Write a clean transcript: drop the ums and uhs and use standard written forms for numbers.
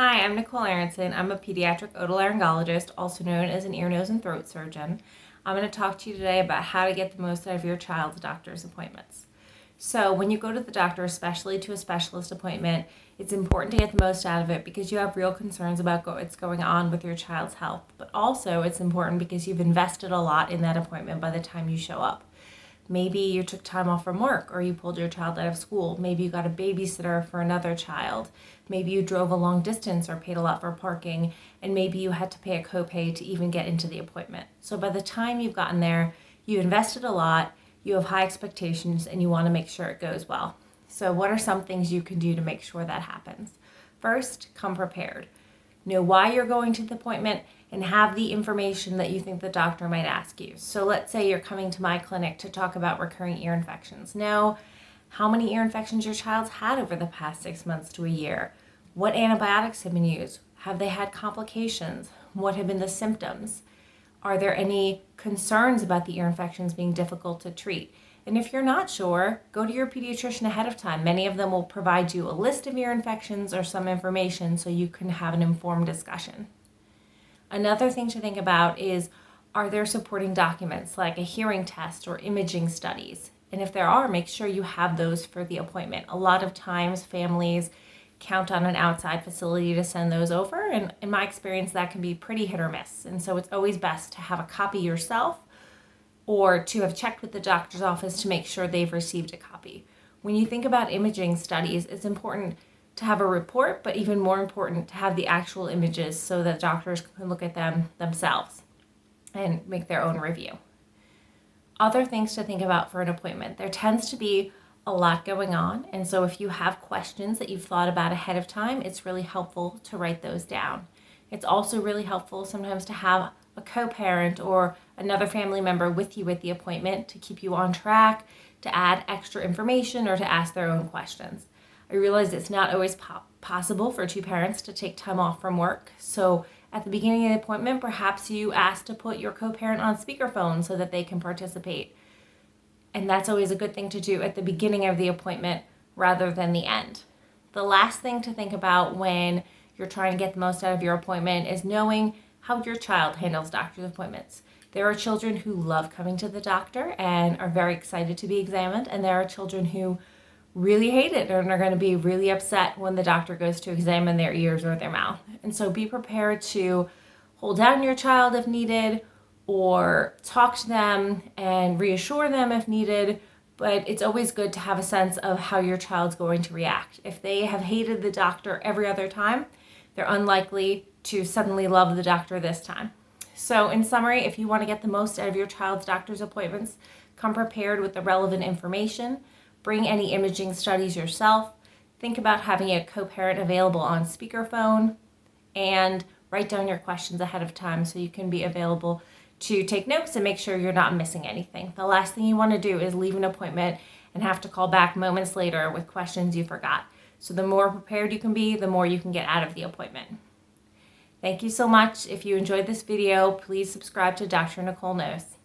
Hi, I'm Nicole Aaronson. I'm a pediatric otolaryngologist, also known as an ear, nose, and throat surgeon. I'm going to talk to you today about how to get the most out of your child's doctor's appointments. So when you go to the doctor, especially to a specialist appointment, it's important to get the most out of it because you have real concerns about what's going on with your child's health. But also it's important because you've invested a lot in that appointment by the time you show up. Maybe you took time off from work or you pulled your child out of school. Maybe you got a babysitter for another child. Maybe you drove a long distance or paid a lot for parking. And maybe you had to pay a copay to even get into the appointment. So by the time you've gotten there, you invested a lot, you have high expectations, and you want to make sure it goes well. So what are some things you can do to make sure that happens? First, come prepared. Know why you're going to the appointment and have the information that you think the doctor might ask you. So let's say you're coming to my clinic to talk about recurring ear infections. Know how many ear infections your child's had over the past 6 months to a year. What antibiotics have been used? Have they had complications? What have been the symptoms? Are there any concerns about the ear infections being difficult to treat? And if you're not sure, go to your pediatrician ahead of time. Many of them will provide you a list of ear infections or some information so you can have an informed discussion. Another thing to think about is, are there supporting documents like a hearing test or imaging studies? And if there are, make sure you have those for the appointment. A lot of times families count on an outside facility to send those over, and in my experience that can be pretty hit or miss. And so it's always best to have a copy yourself or to have checked with the doctor's office to make sure they've received a copy. When you think about imaging studies, it's important to have a report, but even more important to have the actual images so that doctors can look at them themselves and make their own review. Other things to think about for an appointment. There tends to be a lot going on, and so if you have questions that you've thought about ahead of time, it's really helpful to write those down. It's also really helpful sometimes to have a co-parent or another family member with you at the appointment to keep you on track, to add extra information, or to ask their own questions. I realize it's not always possible for two parents to take time off from work, so at the beginning of the appointment, perhaps you ask to put your co-parent on speakerphone so that they can participate. And that's always a good thing to do at the beginning of the appointment rather than the end. The last thing to think about when you're trying to get the most out of your appointment is knowing how your child handles doctor's appointments. There are children who love coming to the doctor and are very excited to be examined, and there are children who really hate it and are going to be really upset when the doctor goes to examine their ears or their mouth. And so be prepared to hold down your child if needed, or talk to them and reassure them if needed, but it's always good to have a sense of how your child's going to react. If they have hated the doctor every other time, they're unlikely to suddenly love the doctor this time. So in summary, if you want to get the most out of your child's doctor's appointments, come prepared with the relevant information, bring any imaging studies yourself, think about having a co-parent available on speakerphone, and write down your questions ahead of time so you can be available to take notes and make sure you're not missing anything. The last thing you want to do is leave an appointment and have to call back moments later with questions you forgot. So the more prepared you can be, the more you can get out of the appointment. Thank you so much. If you enjoyed this video, please subscribe to Dr. Nicole Knows.